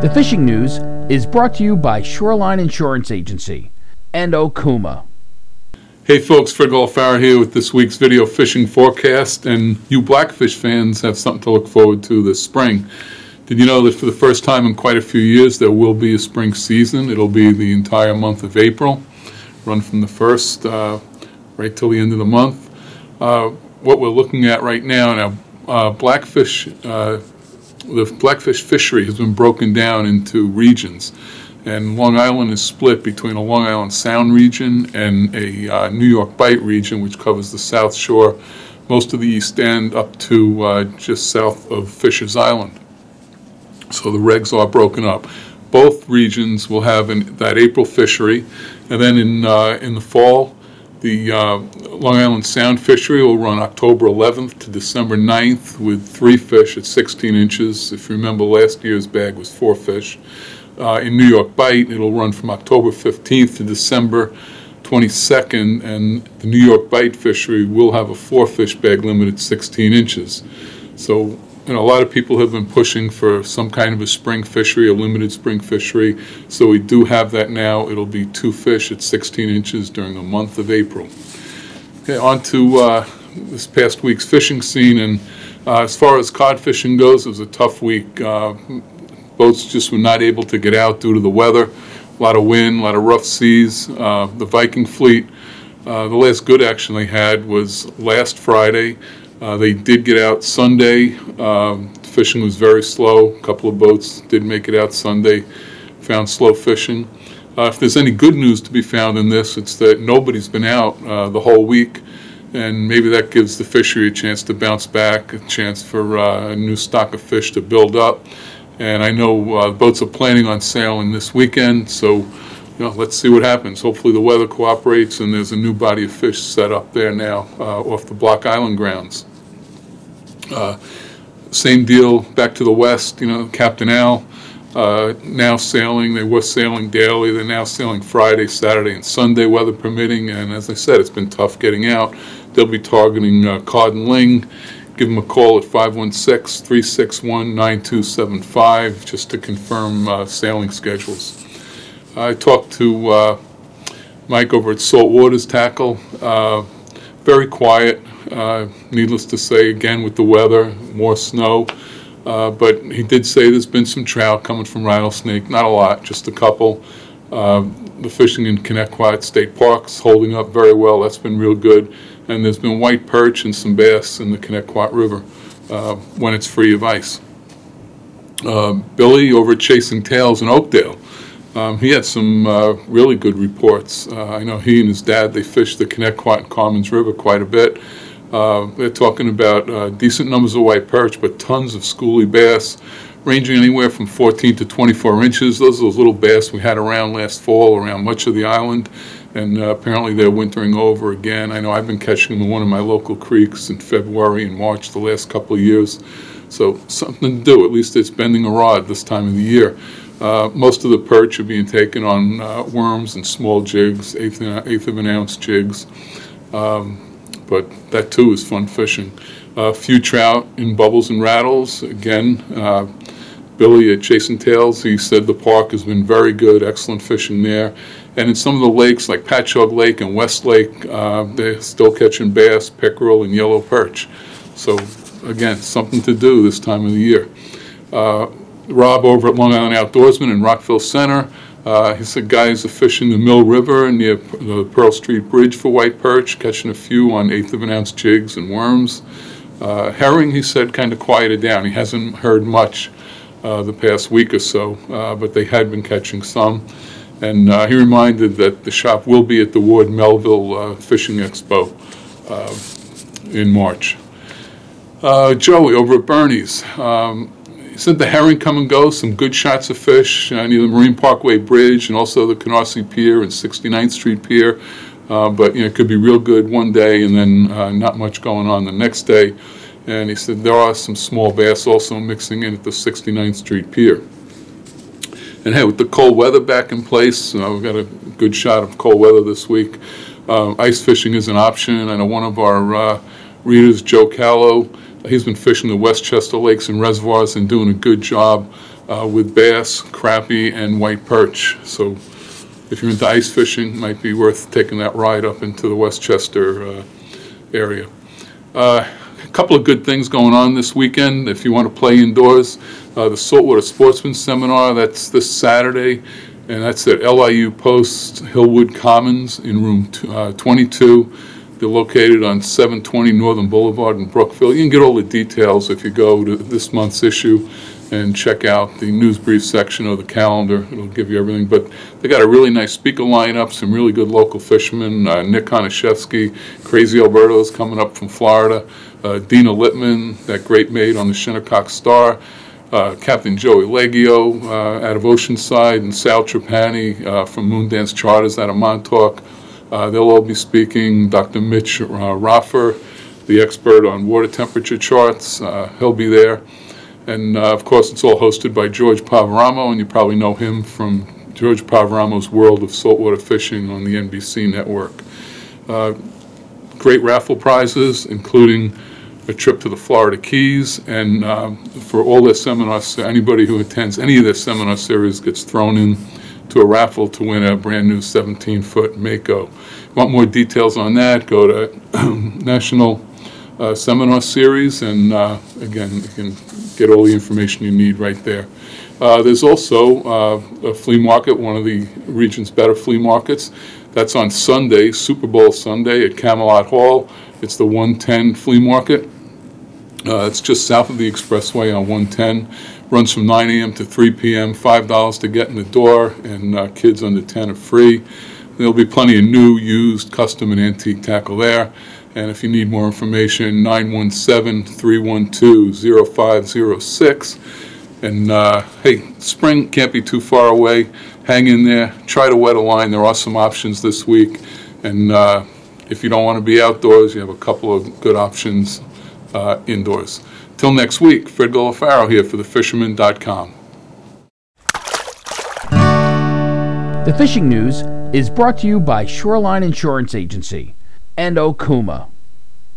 The fishing news is brought to you by Shoreline Insurance Agency and Okuma. Hey folks, Fred Golofaro here with this week's video fishing forecast, and you blackfish fans have something to look forward to this spring. Did you know that for the first time in quite a few years there will be a spring season? It'll be the entire month of April, run from the 1st right till the end of the month. What we're looking at right now, blackfish, the blackfish fishery has been broken down into regions. And Long Island is split between a Long Island Sound region and a New York Bight region, which covers the South Shore, most of the East End, up to just south of Fisher's Island. So the regs are broken up. Both regions will have that April fishery, and then in the fall, the Long Island Sound fishery will run October 11th to December 9th with 3 fish at 16 inches. If you remember, last year's bag was 4 fish. In New York Bight, it'll run from October 15th to December 22nd, and the New York Bight fishery will have a 4-fish bag limit at 16 inches. So, a lot of people have been pushing for some kind of a spring fishery, a limited spring fishery. So we do have that now. It'll be 2 fish at 16 inches during the month of April. Okay, on to this past week's fishing scene, and as far as cod fishing goes, it was a tough week. Boats just were not able to get out due to the weather. A lot of wind, a lot of rough seas. The Viking fleet, the last good action they had was last Friday. They did get out Sunday. Fishing was very slow. A couple of boats did make it out Sunday, found slow fishing. If there's any good news to be found in this, it's that nobody's been out the whole week, and maybe that gives the fishery a chance to bounce back, a chance for a new stock of fish to build up. And I know boats are planning on sailing this weekend, so let's see what happens. Hopefully the weather cooperates and there's a new body of fish set up there now off the Block Island grounds. Same deal back to the west, Captain Al now sailing. They were sailing daily. They're now sailing Friday, Saturday, and Sunday, weather permitting. And as I said, it's been tough getting out. They'll be targeting cod and ling. Give them a call at 516-361-9275 just to confirm sailing schedules. I talked to Mike over at Salt Waters Tackle. Very quiet, needless to say, again with the weather, more snow. But he did say there's been some trout coming from rattlesnake, not a lot, just a couple. The fishing in Connetquot State Park's holding up very well. That's been real good. And there's been white perch and some bass in the Connetquot River when it's free of ice. Billy over at Chasing Tails in Oakdale, he had some really good reports. I know he and his dad, they fished the Connetquot and Carmans River quite a bit. They're talking about decent numbers of white perch, but tons of schoolie bass, ranging anywhere from 14 to 24 inches. Those are those little bass we had around last fall around much of the island. And apparently they're wintering over again. I know I've been catching them in one of my local creeks in February and March the last couple of years. So something to do. At least it's bending a rod this time of the year. Most of the perch are being taken on worms and small jigs, eighth of an ounce jigs. But that too is fun fishing. A few trout in bubbles and rattles. Again, Billy at Chasing Tails, he said the park has been very good, excellent fishing there. And in some of the lakes, like Patchogue Lake and West Lake, they're still catching bass, pickerel, and yellow perch. So, again, something to do this time of the year. Rob over at Long Island Outdoorsman in Rockville Center, he said guys are fishing the Mill River near the Pearl Street Bridge for white perch, catching a few on eighth of an ounce jigs and worms. Herring, he said, kind of quieted down. He hasn't heard much the past week or so, but they had been catching some. And he reminded that the shop will be at the Ward Melville Fishing Expo in March. Joey over at Bernie's, he said the herring come and go, some good shots of fish near the Marine Parkway Bridge and also the Canarsie Pier and 69th Street Pier. But it could be real good one day and then not much going on the next day. And he said there are some small bass also mixing in at the 69th Street Pier. And hey, with the cold weather back in place, we've got a good shot of cold weather this week. Ice fishing is an option. I know one of our readers, Joe Callow, he's been fishing the Westchester lakes and reservoirs and doing a good job. with bass, crappie, and white perch. So if you're into ice fishing, it might be worth taking that ride up into the Westchester area. A couple of good things going on this weekend if you want to play indoors. The Saltwater Sportsman Seminar, that's this Saturday, and that's at LIU Post Hillwood Commons in room 22. They're located on 720 Northern Boulevard in Brookville. You can get all the details if you go to this month's issue and check out the news brief section of the calendar. It'll give you everything. But they got a really nice speaker lineup, some really good local fishermen. Nick Konashevsky, Crazy Alberto's coming up from Florida. Dina Littman, that great mate on the Shinnecock Star. Captain Joey Leggio out of Oceanside, and Sal Trapani from Moondance Charters out of Montauk. They'll all be speaking. Dr. Mitch Roffer, the expert on water temperature charts, he'll be there. And of course, it's all hosted by George Pavaramo, and you probably know him from George Pavaramo's World of Saltwater Fishing on the NBC network. Great raffle prizes, including a trip to the Florida Keys, and for all their seminars, anybody who attends any of their seminar series gets thrown in to a raffle to win a brand new 17-foot Mako. Want more details on that, go to National Seminar Series, and again, you can get all the information you need right there. There's also a flea market, one of the region's better flea markets. That's on Sunday, Super Bowl Sunday at Camelot Hall. It's the 110 Flea Market. It's just south of the expressway on 110. Runs from 9 a.m. to 3 p.m., $5 to get in the door, and kids under 10 are free. There'll be plenty of new, used, custom, and antique tackle there. And if you need more information, 917-312-0506. And hey, spring can't be too far away. Hang in there. Try to wet a line. There are some options this week. And if you don't want to be outdoors, you have a couple of good options indoors. Till next week, Fred Golofaro here for thefisherman.com. The Fishing News is brought to you by Shoreline Insurance Agency and Okuma.